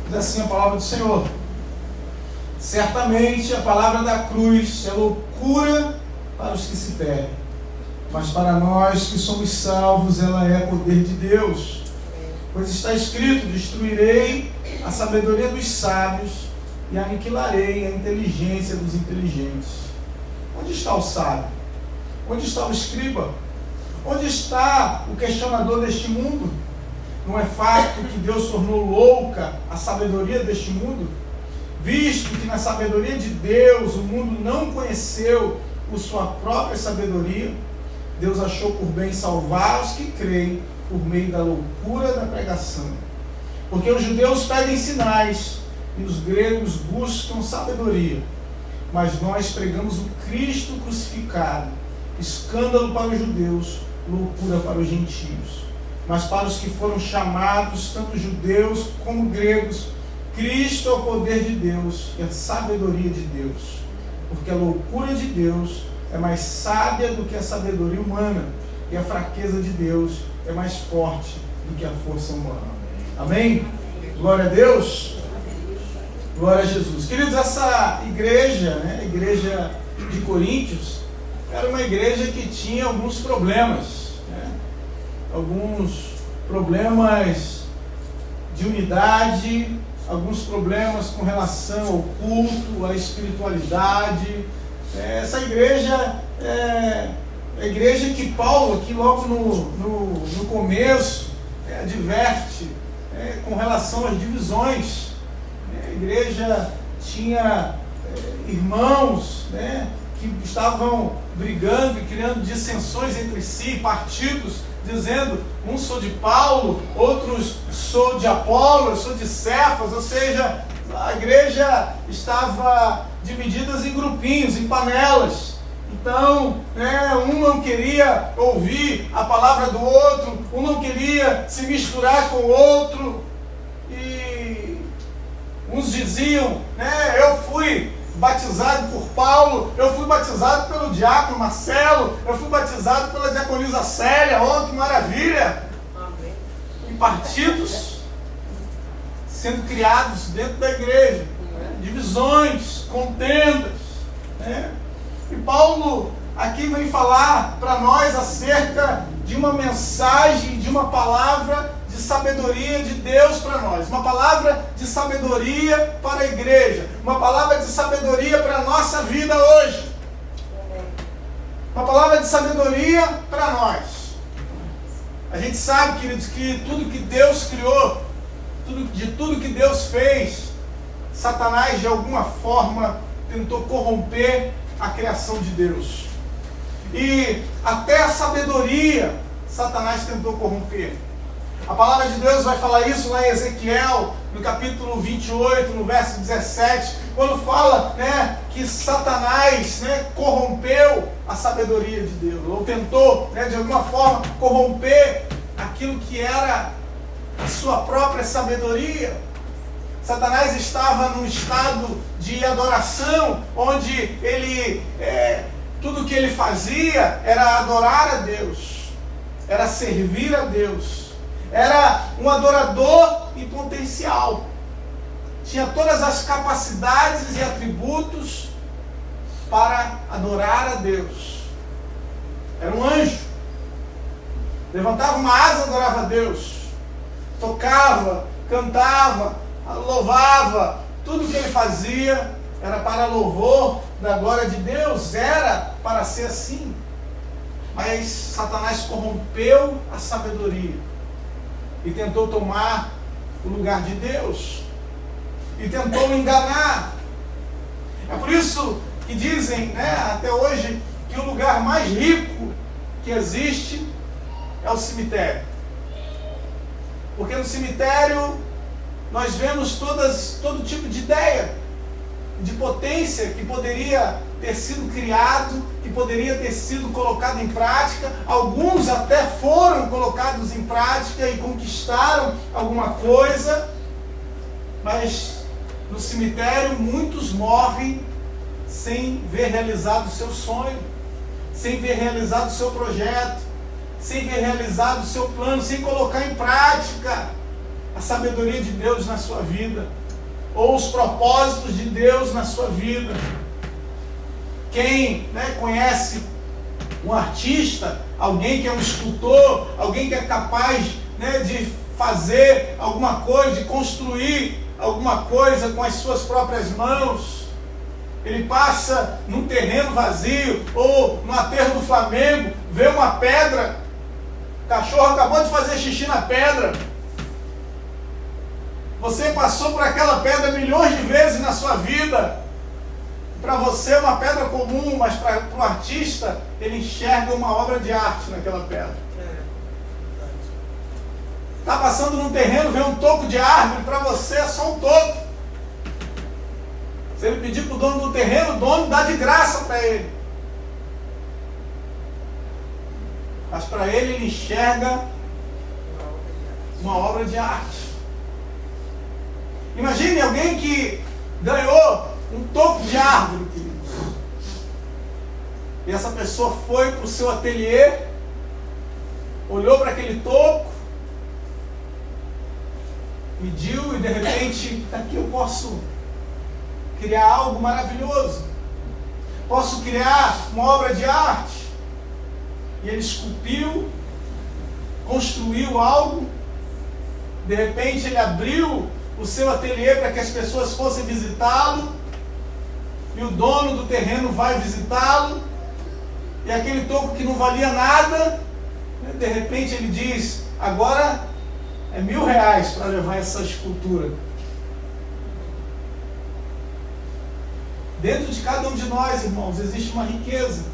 Diz assim a palavra do Senhor: certamente a palavra da cruz é loucura para os que se perdem, mas para nós que somos salvos ela é poder de Deus. Pois está escrito: destruirei a sabedoria dos sábios e aniquilarei a inteligência dos inteligentes. Onde está o sábio? Onde está o escriba? Onde está o questionador deste mundo? Não é fato que Deus tornou louca a sabedoria deste mundo? Visto que na sabedoria de Deus o mundo não conheceu por sua própria sabedoria, Deus achou por bem salvar os que creem por meio da loucura da pregação. Porque os judeus pedem sinais e os gregos buscam sabedoria, mas nós pregamos o Cristo crucificado, escândalo para os judeus, loucura para os gentios. Mas para os que foram chamados, tanto judeus como gregos, Cristo é o poder de Deus e a sabedoria de Deus. Porque a loucura de Deus é mais sábia do que a sabedoria humana, e a fraqueza de Deus é mais forte do que a força humana. Amém? Glória a Deus. Glória a Jesus. Queridos, essa igreja, a igreja de Coríntios, era uma igreja que tinha alguns problemas. Alguns problemas de unidade, alguns problemas com relação ao culto, à espiritualidade. Essa igreja é a igreja que Paulo, aqui logo no começo, adverte com relação às divisões. A igreja tinha irmãos que estavam brigando e criando dissensões entre si, partidos, dizendo: um sou de Paulo, outros sou de Apolo, eu sou de Cefas. Ou seja, a igreja estava dividida em grupinhos, em panelas. Então, um não queria ouvir a palavra do outro, um não queria se misturar com o outro, e uns diziam, eu fui batizado por Paulo, eu fui batizado pelo diácono Marcelo, eu fui batizado pela diaconisa Célia. Oh, que maravilha! Amém. E partidos sendo criados dentro da igreja, divisões, contendas. E Paulo aqui vem falar para nós acerca de uma mensagem, de uma palavra de sabedoria de Deus para nós, uma palavra de sabedoria para a igreja, uma palavra de sabedoria para a nossa vida hoje, uma palavra de sabedoria para nós. A gente sabe, queridos, que tudo que Deus criou, de tudo que Deus fez, Satanás de alguma forma tentou corromper a criação de Deus, e até a sabedoria Satanás tentou corromper. A palavra de Deus vai falar isso lá em Ezequiel, no capítulo 28, no verso 17, quando fala que Satanás corrompeu a sabedoria de Deus, ou tentou de alguma forma corromper aquilo que era a sua própria sabedoria. Satanás estava num estado de adoração, onde ele, tudo que ele fazia era adorar a Deus, era servir a Deus. Era um adorador em potencial. Tinha todas as capacidades e atributos para adorar a Deus. Era um anjo. Levantava uma asa, adorava a Deus. Tocava, cantava, louvava. Tudo que ele fazia era para louvor da glória de Deus. Era para ser assim. Mas Satanás corrompeu a sabedoria e tentou tomar o lugar de Deus, e tentou enganar. É por isso que dizem, até hoje, que o lugar mais rico que existe é o cemitério. Porque no cemitério nós vemos todo tipo de ideia, de potência que poderia ter sido criado, que poderia ter sido colocado em prática. Alguns até foram colocados em prática e conquistaram alguma coisa, mas no cemitério muitos morrem sem ver realizado o seu sonho, sem ver realizado o seu projeto, sem ver realizado o seu plano, sem colocar em prática. a sabedoria de Deus na sua vida, ou os propósitos de Deus na sua vida. Quem, conhece um artista, alguém que é um escultor, alguém que é capaz, de fazer alguma coisa, de construir alguma coisa com as suas próprias mãos, ele passa num terreno vazio ou no aterro do Flamengo, vê uma pedra, o cachorro acabou de fazer xixi na pedra. Você passou por aquela pedra milhões de vezes na sua vida. Para você é uma pedra comum, mas para o artista, ele enxerga uma obra de arte naquela pedra. Está passando num terreno, vê um toco de árvore, para você é só um toco. Se ele pedir para o dono do terreno, o dono dá de graça para ele. Mas para ele enxerga uma obra de arte. Imagine alguém que ganhou um toco de árvore, queridos. E essa pessoa foi para o seu ateliê, olhou para aquele toco, mediu e de repente, aqui eu posso criar algo maravilhoso. Posso criar uma obra de arte. E ele esculpiu, construiu algo. De repente ele abriu o seu ateliê para que as pessoas fossem visitá-lo, e o dono do terreno vai visitá-lo, e aquele toco que não valia nada, de repente ele diz: agora é R$1.000 para levar essa escultura. Dentro de cada um de nós, irmãos, existe uma riqueza,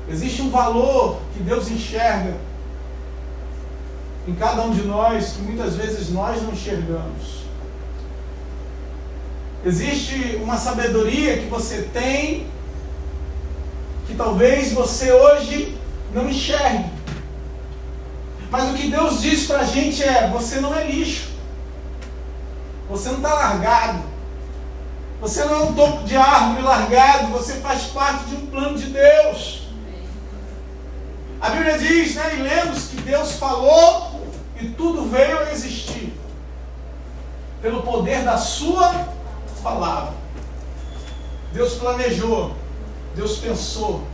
existe um valor que Deus enxerga em cada um de nós, que muitas vezes nós não enxergamos. Existe uma sabedoria que você tem, que talvez você hoje não enxergue. Mas o que Deus diz para a gente é: você não é lixo, você não está largado, você não é um toco de árvore largado, você faz parte de um plano de Deus. A Bíblia diz, e lemos que Deus falou e tudo veio a existir pelo poder da sua palavra. Deus planejou, Deus pensou,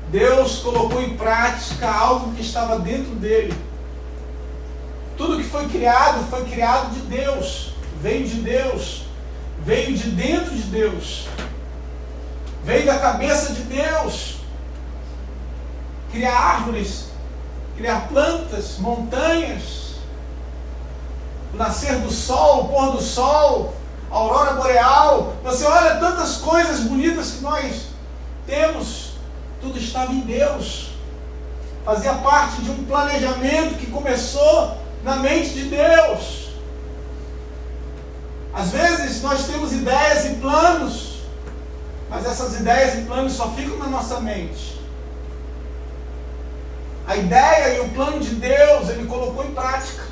Deus colocou em prática algo que estava dentro dele. Tudo que foi criado de Deus, veio de Deus, veio de dentro de Deus, veio da cabeça de Deus. Criar árvores, criar plantas, montanhas, o nascer do sol, o pôr do sol, a aurora boreal. Você olha tantas coisas bonitas que nós temos, tudo estava em Deus. Fazia parte de um planejamento que começou na mente de Deus. Às vezes nós temos ideias e planos, mas essas ideias e planos só ficam na nossa mente. A ideia e o plano de Deus, Ele colocou em prática.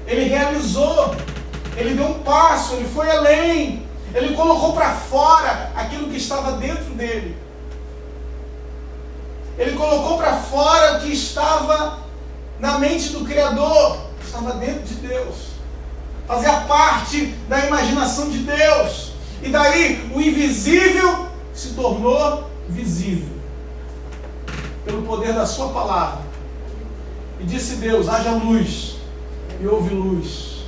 Ele realizou. Ele deu um passo, Ele foi além. Ele colocou para fora aquilo que estava dentro dele. Ele colocou para fora o que estava na mente do Criador. Estava dentro de Deus. Fazia parte da imaginação de Deus. E daí o invisível se tornou visível pelo poder da sua palavra. E disse Deus: haja luz, e houve luz.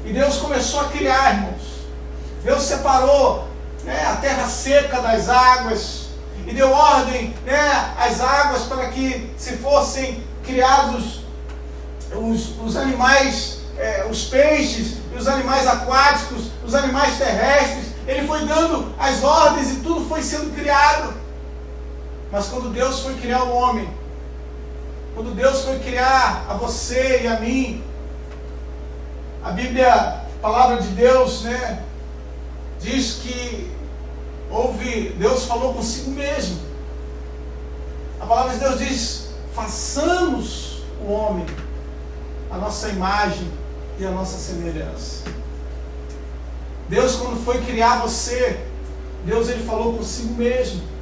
E Deus começou a criar, irmãos. Deus separou a terra seca das águas, e deu ordem às águas para que se fossem criados os animais, os peixes, os animais aquáticos, os animais terrestres. Ele foi dando as ordens e tudo foi sendo criado. Mas quando Deus foi criar o homem, quando Deus foi criar a você e a mim, a Bíblia, a palavra de Deus, diz que Deus falou consigo mesmo. A palavra de Deus diz: façamos o homem a nossa imagem e a nossa semelhança. Deus, quando foi criar você, Deus, Ele falou consigo mesmo.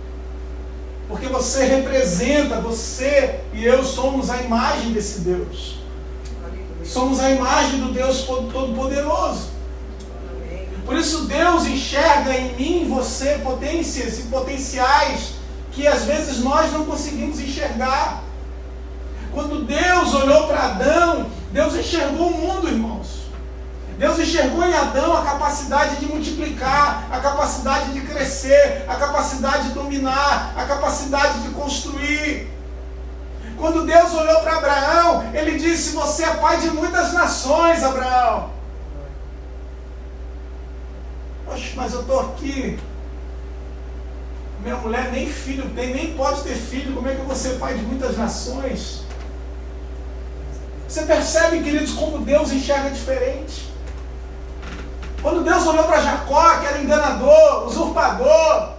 Porque você representa, você e eu somos a imagem desse Deus. Somos a imagem do Deus Todo-Poderoso. Por isso Deus enxerga em mim, em você, potências e potenciais que às vezes nós não conseguimos enxergar. Quando Deus olhou para Adão, Deus enxergou o mundo, irmãos. Deus enxergou em Adão a capacidade de multiplicar, a capacidade de crescer, a capacidade de dominar, a capacidade de construir. Quando Deus olhou para Abraão, Ele disse: você é pai de muitas nações, Abraão. Oxe, mas eu estou aqui, minha mulher nem filho tem, nem pode ter filho, como é que eu vou ser pai de muitas nações? Você percebe, queridos, como Deus enxerga diferente? Quando Deus olhou para Jacó, que era enganador, usurpador,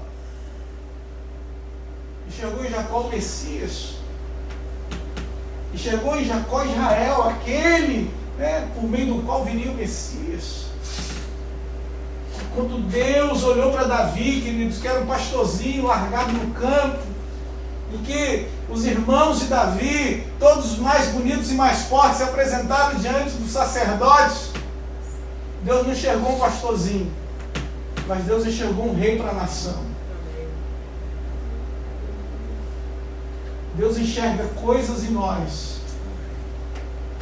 enxergou em Jacó o Messias, enxergou em Jacó Israel, aquele, por meio do qual viria o Messias. Quando Deus olhou para Davi, queridos, que era um pastorzinho largado no campo, e que os irmãos de Davi, todos mais bonitos e mais fortes, se apresentaram diante dos sacerdotes, Deus não enxergou um pastorzinho, mas Deus enxergou um rei para a nação. Deus enxerga coisas em nós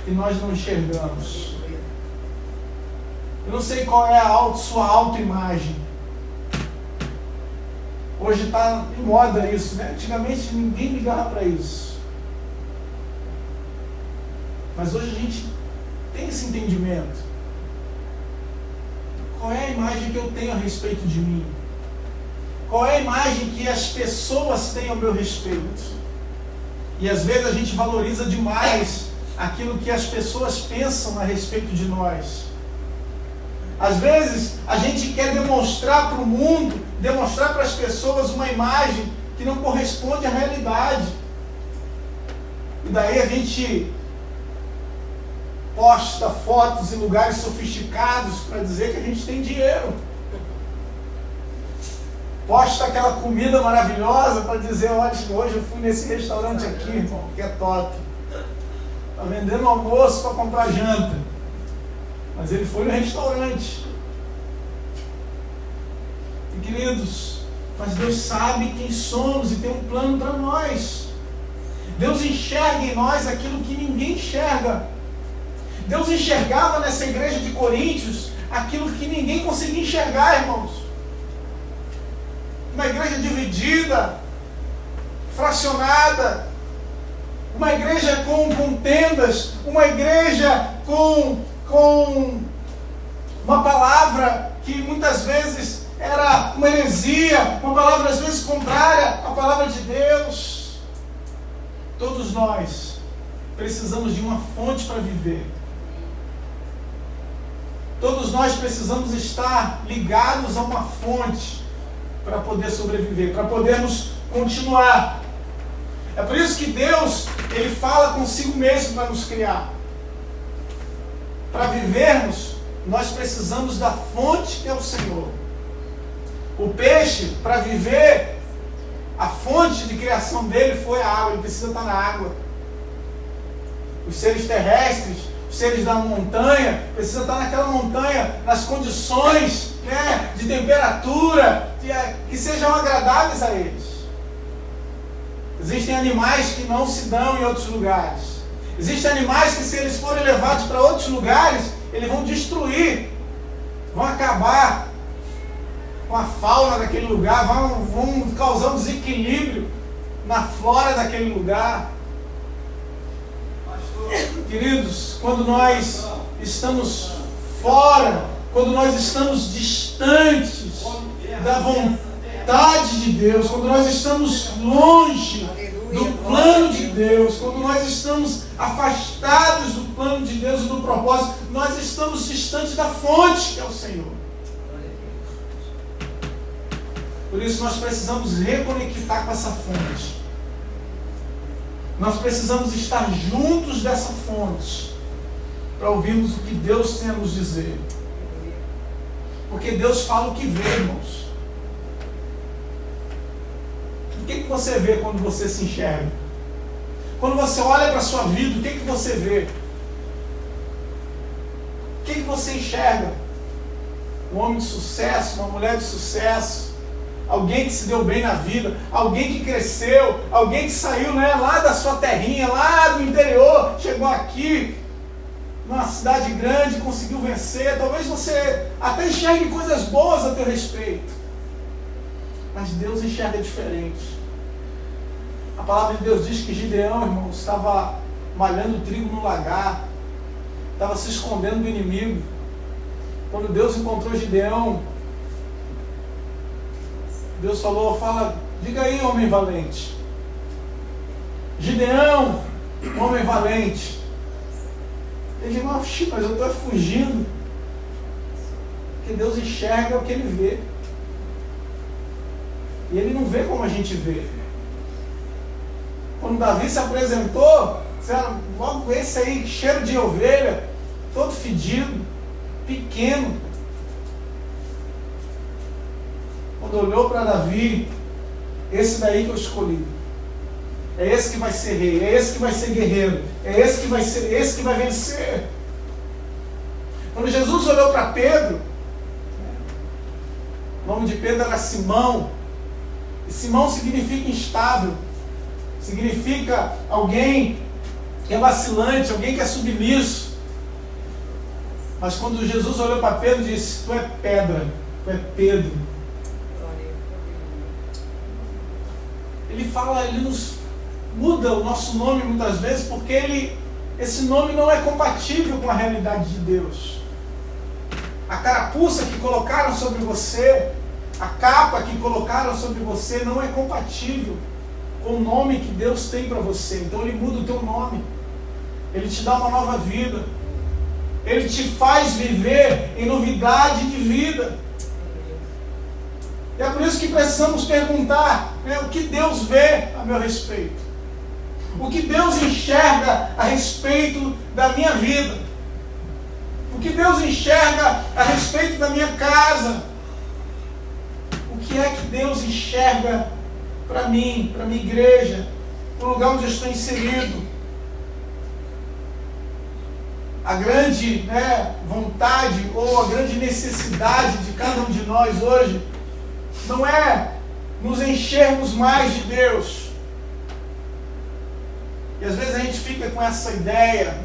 que nós não enxergamos. Eu não sei qual é a sua autoimagem. Hoje está em moda isso, né? Antigamente ninguém ligava para isso. Mas hoje a gente tem esse entendimento. Qual é a imagem que eu tenho a respeito de mim? Qual é a imagem que as pessoas têm ao meu respeito? E às vezes a gente valoriza demais aquilo que as pessoas pensam a respeito de nós. Às vezes a gente quer demonstrar para o mundo, demonstrar para as pessoas uma imagem que não corresponde à realidade. E daí a gente posta fotos em lugares sofisticados para dizer que a gente tem dinheiro. Posta aquela comida maravilhosa para dizer: olha, hoje eu fui nesse restaurante aqui, irmão, que é top. Está vendendo almoço para comprar janta. Mas ele foi no restaurante. E queridos, mas Deus sabe quem somos e tem um plano para nós. Deus enxerga em nós aquilo que ninguém enxerga. Deus enxergava nessa igreja de Coríntios aquilo que ninguém conseguia enxergar, irmãos. Uma igreja dividida, fracionada, uma igreja com contendas, uma igreja com uma palavra que muitas vezes era uma heresia, uma palavra às vezes contrária à palavra de Deus. Todos nós precisamos de uma fonte para viver. Todos nós precisamos estar ligados a uma fonte para poder sobreviver, para podermos continuar. É por isso que Deus, Ele fala consigo mesmo para nos criar. Para vivermos, nós precisamos da fonte que é o Senhor. O peixe, para viver, a fonte de criação dele foi a água, ele precisa estar na água. Os seres terrestres, os seres da montanha, precisam estar naquela montanha, nas condições, de temperatura, que sejam agradáveis a eles. Existem animais que não se dão em outros lugares. Existem animais que, se eles forem levados para outros lugares, eles vão destruir, vão acabar com a fauna daquele lugar, vão causar um desequilíbrio na flora daquele lugar. Queridos, quando nós estamos fora, quando nós estamos distantes da vontade de Deus, quando nós estamos longe do plano de Deus, quando nós estamos afastados do plano de Deus e do propósito, nós estamos distantes da fonte que é o Senhor. Por isso nós precisamos reconectar com essa fonte. Nós precisamos estar juntos dessa fonte para ouvirmos o que Deus tem a nos dizer. Porque Deus fala o que vê, irmãos. você vê quando você se enxerga? Quando você olha para a sua vida, o que você vê? O que você enxerga? Um homem de sucesso, uma mulher de sucesso, alguém que se deu bem na vida, alguém que cresceu, alguém que saiu, né, lá da sua terrinha, lá do interior, chegou aqui, numa cidade grande, conseguiu vencer. Talvez você até enxergue coisas boas a teu respeito, mas Deus enxerga diferente. A palavra de Deus diz que Gideão, irmãos, estava malhando trigo no lagar, estava se escondendo do inimigo. Quando Deus encontrou Gideão, Deus fala, diga aí, homem valente. Gideão, homem valente. Ele disse, mas eu estou fugindo. Porque Deus enxerga o que Ele vê. E Ele não vê como a gente vê. Quando Davi se apresentou, disseram, logo esse aí, cheiro de ovelha, todo fedido, pequeno. Quando olhou para Davi, esse daí que eu escolhi. É esse que vai ser rei, é esse que vai ser guerreiro, é esse que vai vencer. Quando Jesus olhou para Pedro, o nome de Pedro era Simão, e Simão significa instável, significa alguém que é vacilante, alguém que é submisso. Mas quando Jesus olhou para Pedro, disse, tu é pedra, tu é Pedro. Ele fala, ele nos muda o nosso nome muitas vezes, porque esse nome não é compatível com a realidade de Deus. A carapuça que colocaram sobre você, a capa que colocaram sobre você não é compatível com o nome que Deus tem para você. Então Ele muda o teu nome, Ele te dá uma nova vida, Ele te faz viver em novidade de vida. E é por isso que precisamos perguntar, né, o que Deus vê a meu respeito, o que Deus enxerga a respeito da minha vida, o que Deus enxerga a respeito da minha casa, o que é que Deus enxerga para mim, para a minha igreja, para o lugar onde eu estou inserido. A grande, vontade ou a grande necessidade de cada um de nós hoje não é nos enchermos mais de Deus. E às vezes a gente fica com essa ideia,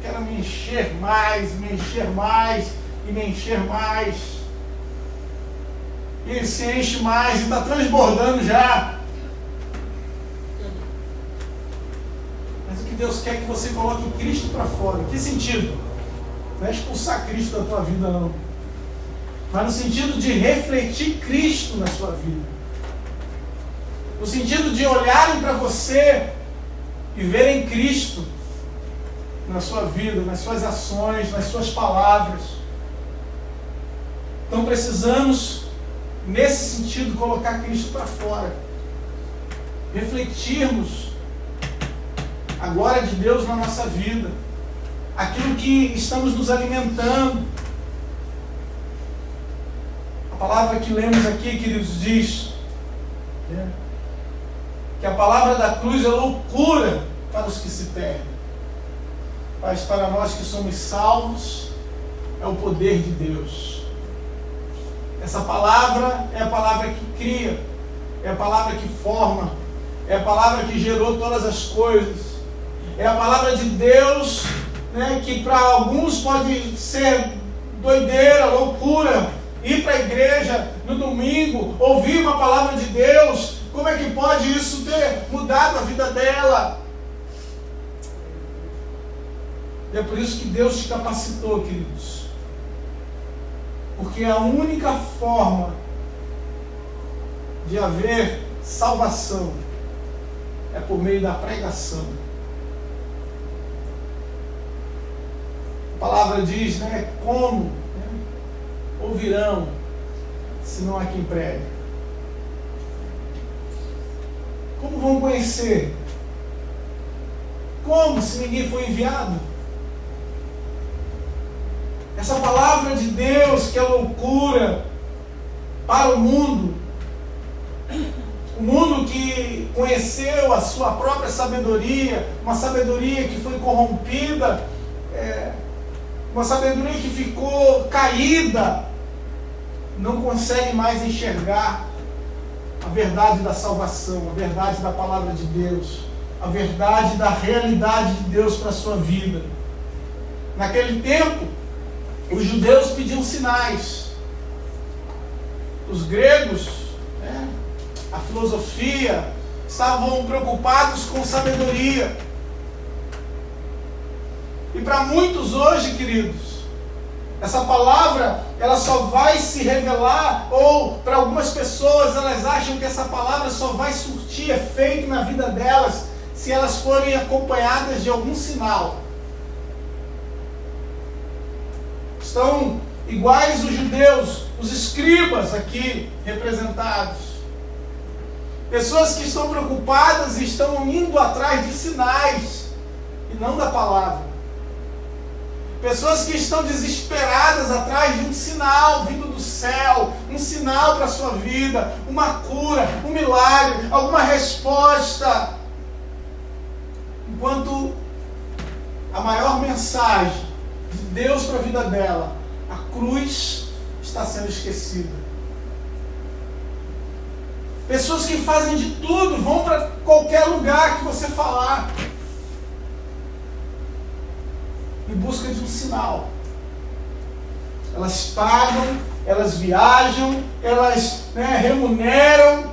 quero me encher mais, me encher mais e me encher mais. E ele se enche mais e está transbordando já. Mas o que Deus quer é que você coloque Cristo para fora. Em que sentido? Não é expulsar Cristo da tua vida, não. Mas no sentido de refletir Cristo na sua vida. No sentido de olharem para você e verem Cristo na sua vida, nas suas ações, nas suas palavras. Então precisamos, nesse sentido, colocar Cristo para fora. Refletirmos a glória de Deus na nossa vida. Aquilo que estamos nos alimentando. A palavra que lemos aqui, queridos, diz que a palavra da cruz é loucura para os que se perdem, mas para nós que somos salvos é o poder de Deus. Essa palavra é a palavra que cria, é a palavra que forma, é a palavra que gerou todas as coisas, é a palavra de Deus, que para alguns pode ser doideira, loucura, ir para a igreja no domingo, ouvir uma palavra de Deus. Como é que pode isso ter mudado a vida dela? E é por isso que Deus te capacitou, queridos. Porque a única forma de haver salvação é por meio da pregação. A palavra diz, como ouvirão se não há quem pregue? Como vão conhecer? Como se ninguém foi enviado? Essa palavra de Deus que é loucura para o mundo Um mundo que conheceu a sua própria sabedoria, uma sabedoria que foi corrompida, uma sabedoria que ficou caída, não consegue mais enxergar a verdade da salvação, a verdade da palavra de Deus, a verdade da realidade de Deus para a sua vida. Naquele tempo, os judeus pediam sinais. Os gregos, a filosofia, estavam preocupados com sabedoria. E para muitos hoje, queridos, essa palavra, ela só vai se revelar, ou para algumas pessoas, elas acham que essa palavra só vai surtir efeito na vida delas se elas forem acompanhadas de algum sinal. Estão iguais os judeus, os escribas aqui representados. Pessoas que estão preocupadas e estão indo atrás de sinais e não da palavra. Pessoas que estão desesperadas atrás de um sinal vindo do céu, um sinal para a sua vida, uma cura, um milagre, alguma resposta. Enquanto a maior mensagem de Deus para a vida dela, a cruz, está sendo esquecida. Pessoas que fazem de tudo, vão para qualquer lugar que você falar, em busca de um sinal. Elas pagam, elas viajam, elas remuneram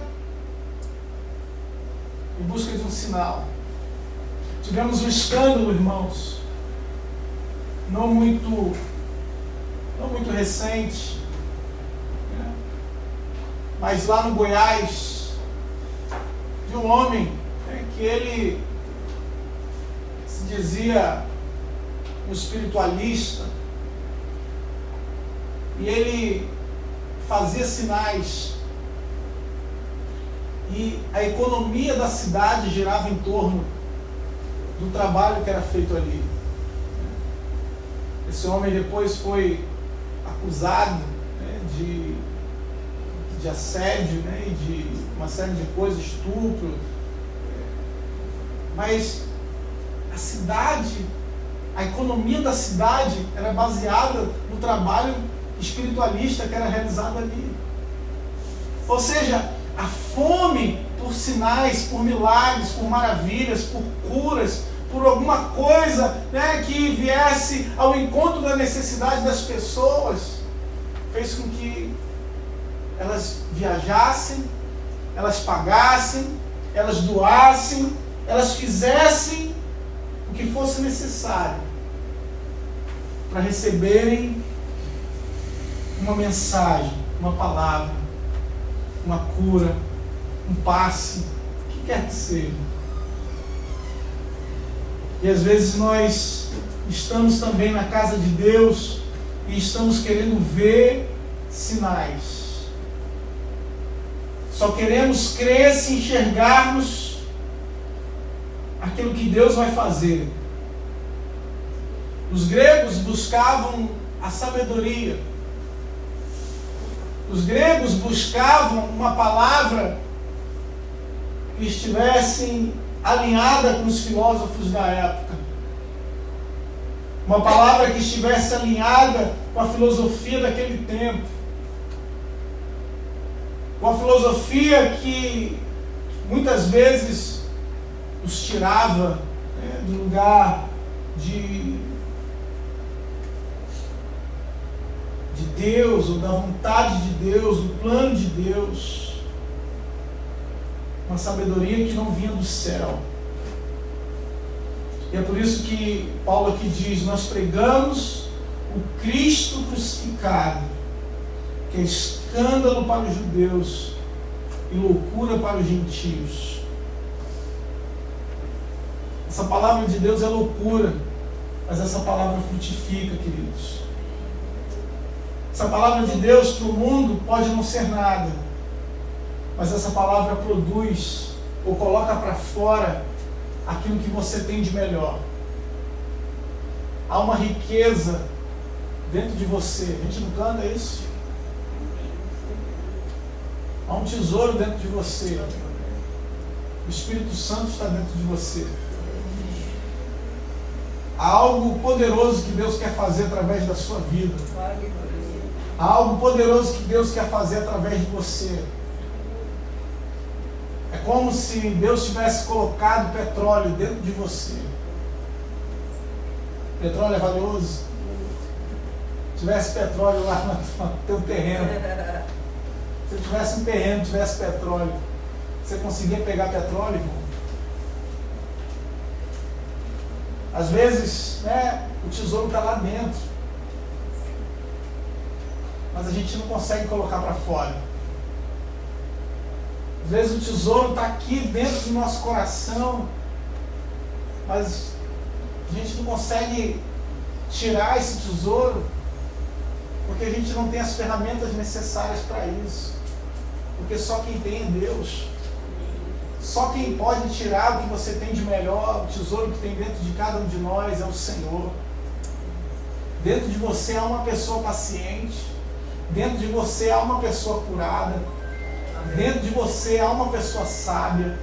em busca de um sinal. Tivemos um escândalo, irmãos, não muito recente, mas lá no Goiás, de um homem que ele se dizia um espiritualista, e ele fazia sinais, e a economia da cidade girava em torno do trabalho que era feito ali. Esse homem depois foi acusado de assédio, e de uma série de coisas, estupro. Mas a cidade, a economia da cidade era baseada no trabalho espiritualista que era realizado ali. Ou seja, a fome por sinais, por milagres, por maravilhas, por curas, por alguma coisa que viesse ao encontro da necessidade das pessoas, fez com que elas viajassem, elas pagassem, elas doassem, elas fizessem o que fosse necessário para receberem uma mensagem, uma palavra, uma cura, um passe, o que quer que seja. E às vezes nós estamos também na casa de Deus e estamos querendo ver sinais. Só queremos crer se enxergarmos aquilo que Deus vai fazer. Os gregos buscavam a sabedoria. Os gregos buscavam uma palavra que estivesse alinhada com os filósofos da época. Uma palavra que estivesse alinhada com a filosofia daquele tempo. Com a filosofia que muitas vezes nos tirava do lugar de Deus, ou da vontade de Deus, do plano de Deus. Uma sabedoria que não vinha do céu. E é por isso que Paulo aqui diz: nós pregamos o Cristo crucificado, que é escândalo para os judeus e loucura para os gentios. Essa palavra de Deus é loucura, mas essa palavra frutifica, queridos. Essa palavra de Deus para o mundo pode não ser nada, mas essa palavra produz ou coloca para fora aquilo que você tem de melhor. Há uma riqueza dentro de você. A gente não canta isso? Há um tesouro dentro de você. O Espírito Santo está dentro de você. Há algo poderoso que Deus quer fazer através da sua vida. Há algo poderoso que Deus quer fazer através de você. É como se Deus tivesse colocado petróleo dentro de você. Petróleo é valioso. Se tivesse petróleo lá no teu terreno. Se eu tivesse um terreno, tivesse petróleo, você conseguia pegar petróleo, irmão? Às vezes, né, o tesouro está lá dentro, mas a gente não consegue colocar para fora. Às vezes o tesouro está aqui dentro do nosso coração, mas a gente não consegue tirar esse tesouro, porque a gente não tem as ferramentas necessárias para isso. Porque só quem tem é Deus. Só quem pode tirar o que você tem de melhor, o tesouro que tem dentro de cada um de nós, é o Senhor. Dentro de você há uma pessoa paciente. Dentro de você há uma pessoa curada. Dentro de você há uma pessoa sábia.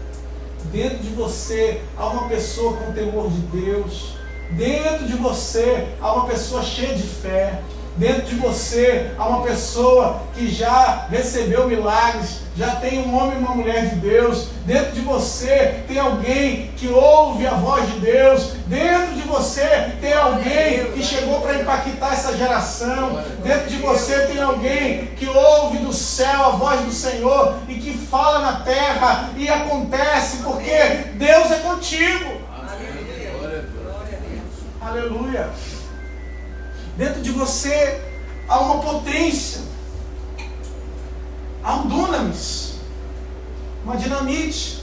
Dentro de você há uma pessoa com temor de Deus. Dentro de você há uma pessoa cheia de fé. Dentro de você há uma pessoa que já recebeu milagres, já tem um homem e uma mulher de Deus. Dentro de você tem alguém que ouve a voz de Deus. Dentro de você tem alguém que chegou para impactar essa geração. Dentro de você tem alguém que ouve do céu a voz do Senhor e que fala na terra e acontece porque Deus é contigo. Aleluia. Dentro de você há uma potência, há um dunamis, uma dinamite,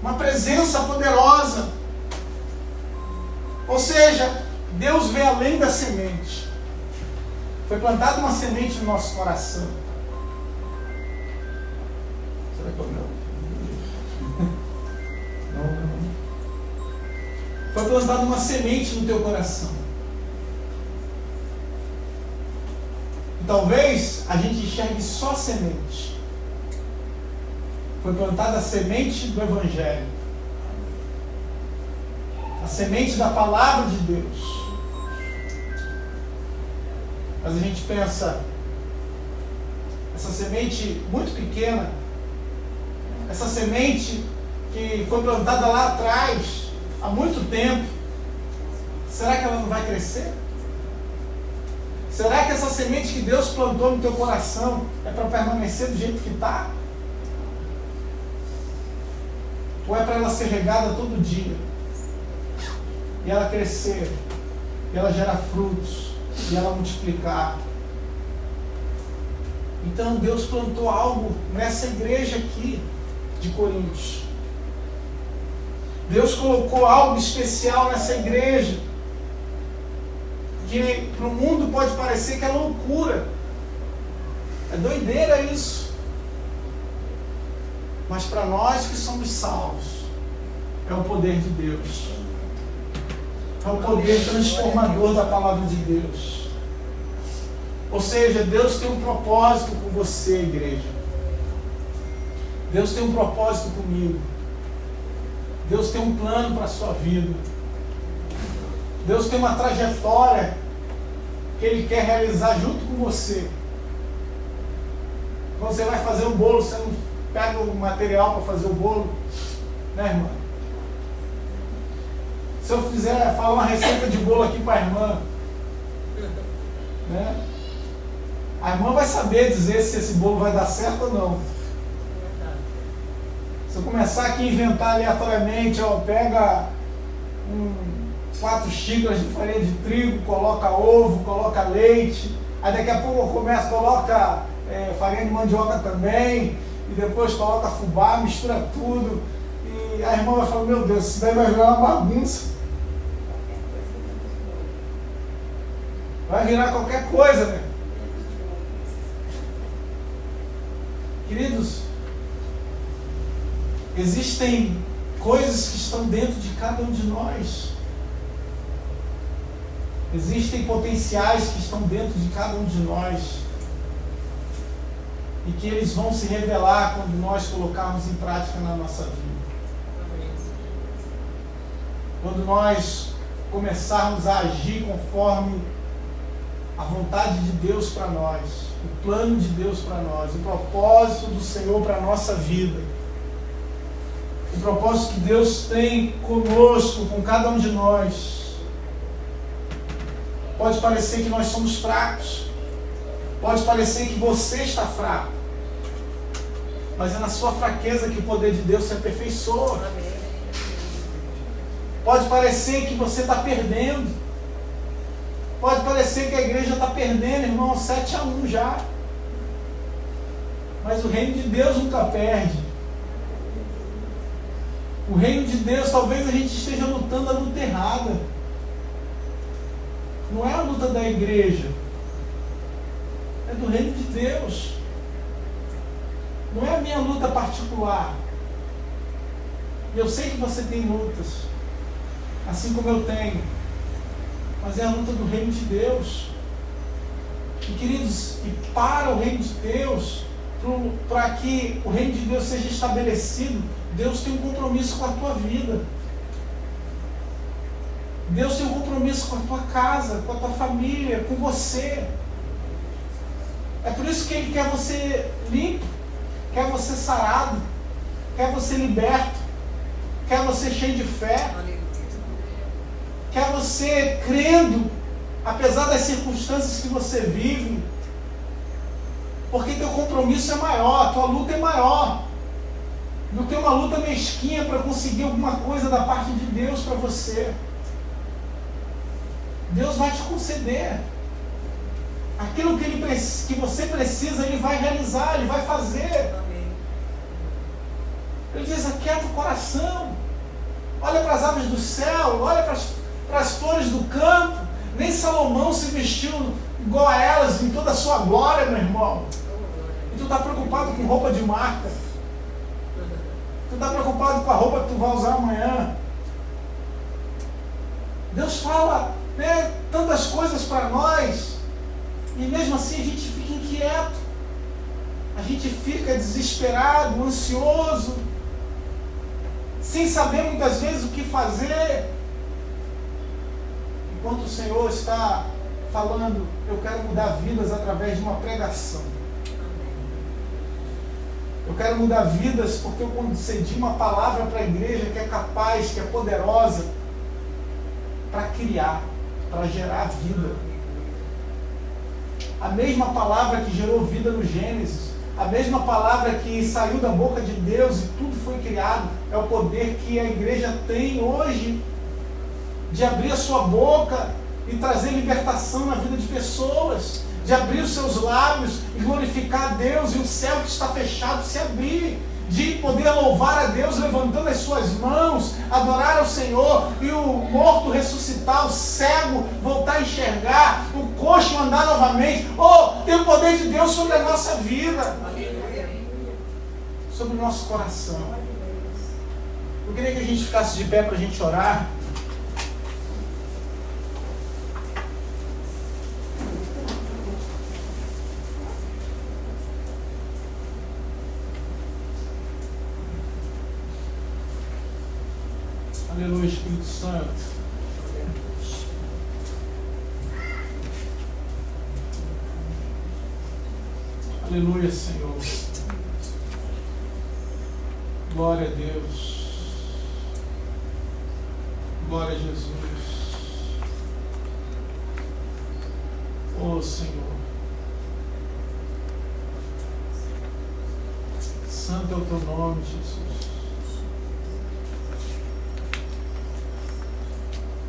uma presença poderosa. Ou seja, Deus vê além da semente. Foi plantada uma semente no nosso coração. Será que eu não? Não. Foi plantada uma semente no teu coração. Talvez a gente enxergue só semente. Foi plantada a semente do Evangelho. A semente da palavra de Deus. Mas a gente pensa, essa semente muito pequena, essa semente que foi plantada lá atrás, há muito tempo, será que ela não vai crescer? Será que essa semente que Deus plantou no teu coração é para permanecer do jeito que está? Ou é para ela ser regada todo dia? E ela crescer, e ela gerar frutos, e ela multiplicar? Então Deus plantou algo nessa igreja aqui de Coríntios. Deus colocou algo especial nessa igreja. Que para o mundo pode parecer que é loucura. É doideira isso. Mas para nós que somos salvos, é o poder de Deus. É o poder transformador da palavra de Deus. Ou seja, Deus tem um propósito com você, igreja. Deus tem um propósito comigo. Deus tem um plano para a sua vida. Deus tem uma trajetória que Ele quer realizar junto com você. Quando você vai fazer um bolo, você não pega o material para fazer o bolo, né, irmã? Se eu fizer falar uma receita de bolo aqui para a irmã, né? A irmã vai saber dizer se esse bolo vai dar certo ou não. Se eu começar aqui a inventar aleatoriamente, ó, pega 4 xícaras de farinha de trigo, coloca ovo, coloca leite, aí daqui a pouco eu começo, coloca farinha de mandioca também, e depois coloca fubá, mistura tudo, e a irmã vai falar, meu Deus, isso daí vai virar uma bagunça. Vai virar qualquer coisa, né? Queridos, existem coisas que estão dentro de cada um de nós. Existem potenciais que estão dentro de cada um de nós. e que eles vão se revelar quando nós colocarmos em prática na nossa vida. Quando nós começarmos a agir conforme a vontade de Deus para nós, o plano de Deus para nós, o propósito do Senhor para a nossa vida, o propósito que Deus tem conosco, com cada um de nós. Pode parecer que nós somos fracos, pode parecer que você está fraco, mas é na sua fraqueza que o poder de Deus se aperfeiçoa. Pode parecer que você está perdendo, pode parecer que a igreja está perdendo, irmão, 7-1 já, mas o reino de Deus nunca perde. O reino de Deus, talvez a gente esteja lutando a luta errada. Não é a luta da igreja, é do reino de Deus. Não é a minha luta particular. E eu sei que você tem lutas, assim como eu tenho, mas é a luta do reino de Deus. E queridos, e para o reino de Deus, para que o reino de Deus seja estabelecido, Deus tem um compromisso com a tua vida. Deus tem um compromisso com a tua casa, com a tua família, com você. É por isso que Ele quer você limpo, quer você sarado, quer você liberto, quer você cheio de fé, quer você crendo, apesar das circunstâncias que você vive, porque teu compromisso é maior, tua luta é maior do que uma luta mesquinha para conseguir alguma coisa da parte de Deus para você. Deus vai te conceder aquilo que você precisa. Ele vai realizar, Ele vai fazer. Ele diz: aquieta o coração, olha para as aves do céu, olha para as flores do campo. Nem Salomão se vestiu igual a elas em toda a sua glória, meu irmão. E tu está preocupado com roupa de marca, tu está preocupado com a roupa que tu vai usar amanhã. Deus fala, né, tantas coisas para nós, e mesmo assim a gente fica inquieto, a gente fica desesperado, ansioso, sem saber muitas vezes o que fazer, enquanto o Senhor está falando: eu quero mudar vidas através de uma pregação. Eu quero mudar vidas porque eu concedi uma palavra para a igreja que é capaz, que é poderosa para criar, para gerar vida. A mesma palavra que gerou vida no Gênesis, a mesma palavra que saiu da boca de Deus e tudo foi criado, é o poder que a igreja tem hoje de abrir a sua boca e trazer libertação na vida de pessoas, de abrir os seus lábios e glorificar a Deus, e o céu que está fechado se abrir, de poder louvar a Deus levantando as suas mãos, adorar ao Senhor, e o morto ressuscitar, o cego voltar a enxergar, o coxo andar novamente. Oh, tem o poder de Deus sobre a nossa vida, sobre o nosso coração. Eu queria que a gente ficasse de pé para a gente orar. Aleluia, Espírito Santo. Aleluia, Senhor. Glória a Deus. Glória a Jesus. Oh, Senhor. Santo é o teu nome, Jesus.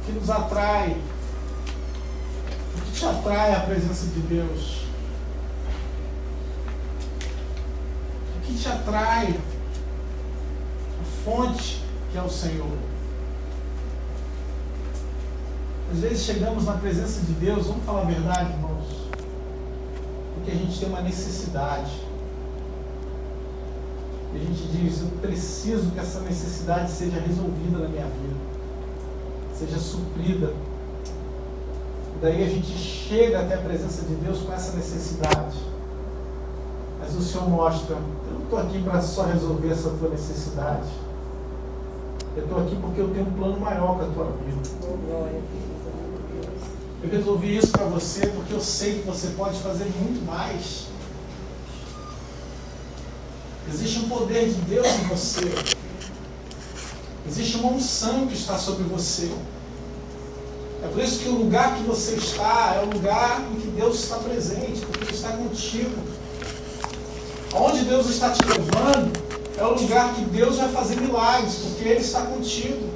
Que nos atrai, o que te atrai a presença de Deus, o que te atrai a fonte que é o Senhor. Às vezes chegamos na presença de Deus, vamos falar a verdade, irmãos, porque a gente tem uma necessidade, e a gente diz: eu preciso que essa necessidade seja resolvida na minha vida, seja suprida. E daí a gente chega até a presença de Deus com essa necessidade. Mas o Senhor mostra, eu não estou aqui para só resolver essa tua necessidade. Eu estou aqui porque eu tenho um plano maior para a tua vida. Eu resolvi isso para você porque eu sei que você pode fazer muito mais. Existe um poder de Deus em você. Existe uma unção que está sobre você. É por isso que o lugar que você está é o lugar em que Deus está presente, porque Ele está contigo. Onde Deus está te levando é o lugar que Deus vai fazer milagres, porque Ele está contigo.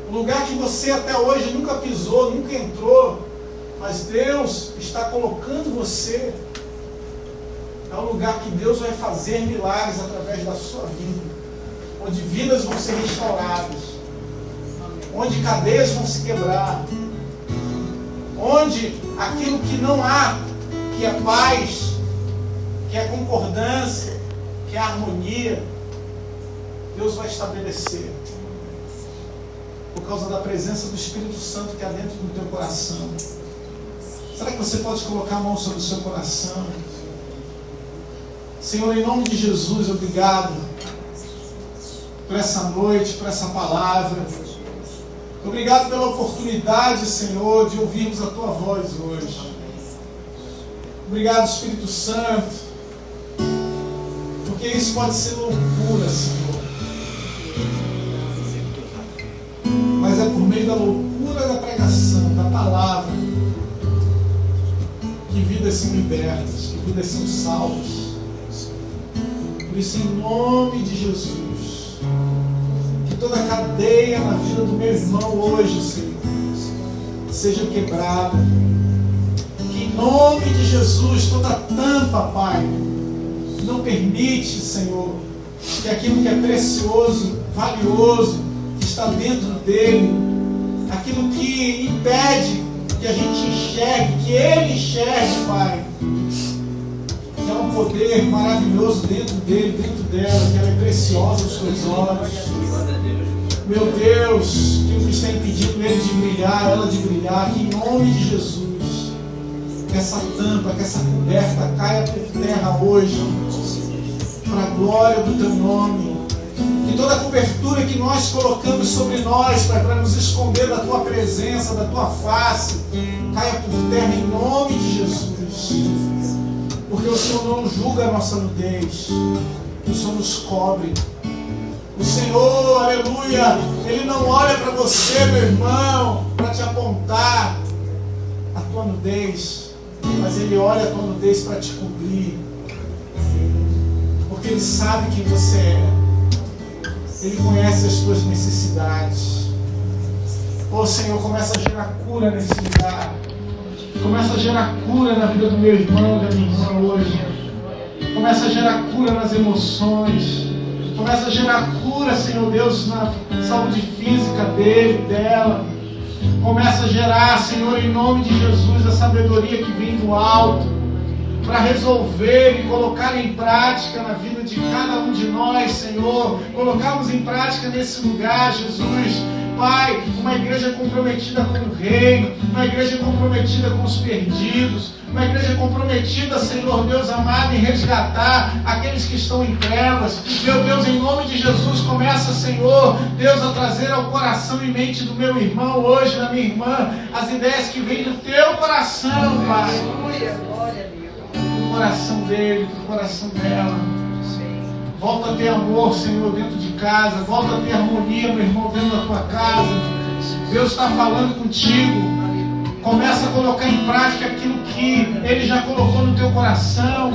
O lugar que você até hoje nunca pisou, nunca entrou, mas Deus está colocando você. É um lugar que Deus vai fazer milagres através da sua vida, onde vidas vão ser restauradas, onde cadeias vão se quebrar, onde aquilo que não há, que é paz, que é concordância, que é harmonia, Deus vai estabelecer, por causa da presença do Espírito Santo que há dentro do teu coração. Será que você pode colocar a mão sobre o seu coração? Senhor, em nome de Jesus, obrigado por essa noite, por essa palavra. Obrigado pela oportunidade, Senhor, de ouvirmos a Tua voz hoje. Obrigado, Espírito Santo, porque isso pode ser loucura, Senhor. Mas é por meio da loucura da pregação, da palavra, que vidas são libertas, que vidas são salvas. Por isso, em nome de Jesus, que toda a cadeia na vida do meu irmão hoje, Senhor, seja quebrada. Que em nome de Jesus, toda tampa, Pai, não permite, Senhor, que aquilo que é precioso, valioso, que está dentro dele, aquilo que impede que a gente enxergue, que ele enxergue, Pai, que há um poder maravilhoso dentro dele, dentro dela, que ela é preciosa aos teus olhos. Meu Deus, que o que está impedindo ele de brilhar, ela de brilhar, que em nome de Jesus, que essa tampa, que essa coberta caia por terra hoje, para a glória do teu nome. Que toda a cobertura que nós colocamos sobre nós, Pai, para nos esconder da tua presença, da tua face, caia por terra em nome de Jesus. Porque o Senhor não julga a nossa nudez, o Senhor nos cobre. O Senhor, aleluia, Ele não olha para você, meu irmão, para te apontar a tua nudez, mas Ele olha a tua nudez para te cobrir, porque Ele sabe quem você é, Ele conhece as tuas necessidades. Ô Senhor, começa a gerar cura nesse lugar. Começa a gerar cura na vida do meu irmão, da minha irmã hoje. Começa a gerar cura nas emoções. Começa a gerar cura, Senhor Deus, na saúde física dele, dela. Começa a gerar, Senhor, em nome de Jesus, a sabedoria que vem do alto, para resolver e colocar em prática na vida de cada um de nós, Senhor. Colocarmos em prática nesse lugar, Jesus. Pai, uma igreja comprometida com o reino, uma igreja comprometida com os perdidos, uma igreja comprometida, Senhor Deus amado, em resgatar aqueles que estão em trevas. Meu Deus, em nome de Jesus, começa, Senhor Deus, a trazer ao coração e mente do meu irmão hoje, da minha irmã, as ideias que vêm do teu coração, Pai. Do coração dele, do coração dela. Volta a ter amor, Senhor, dentro de casa. Volta a ter harmonia, meu irmão, dentro da tua casa. Deus está falando contigo. Começa a colocar em prática aquilo que Ele já colocou no teu coração.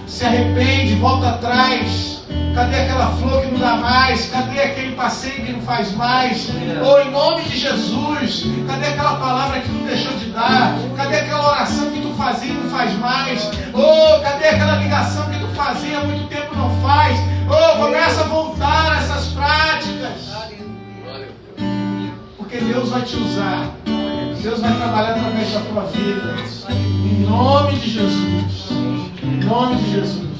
Se arrepende, volta atrás. Cadê aquela flor que não dá mais? Cadê aquele passeio que não faz mais? Oh, em nome de Jesus, cadê aquela palavra que tu deixou de dar? Cadê aquela oração que tu fazia e não faz mais? Oh, cadê aquela ligação que tu fazia há muito tempo e não faz? Oh, começa a voltar a essas práticas. Porque Deus vai te usar. Deus vai trabalhar através da tua vida. Em nome de Jesus. Em nome de Jesus.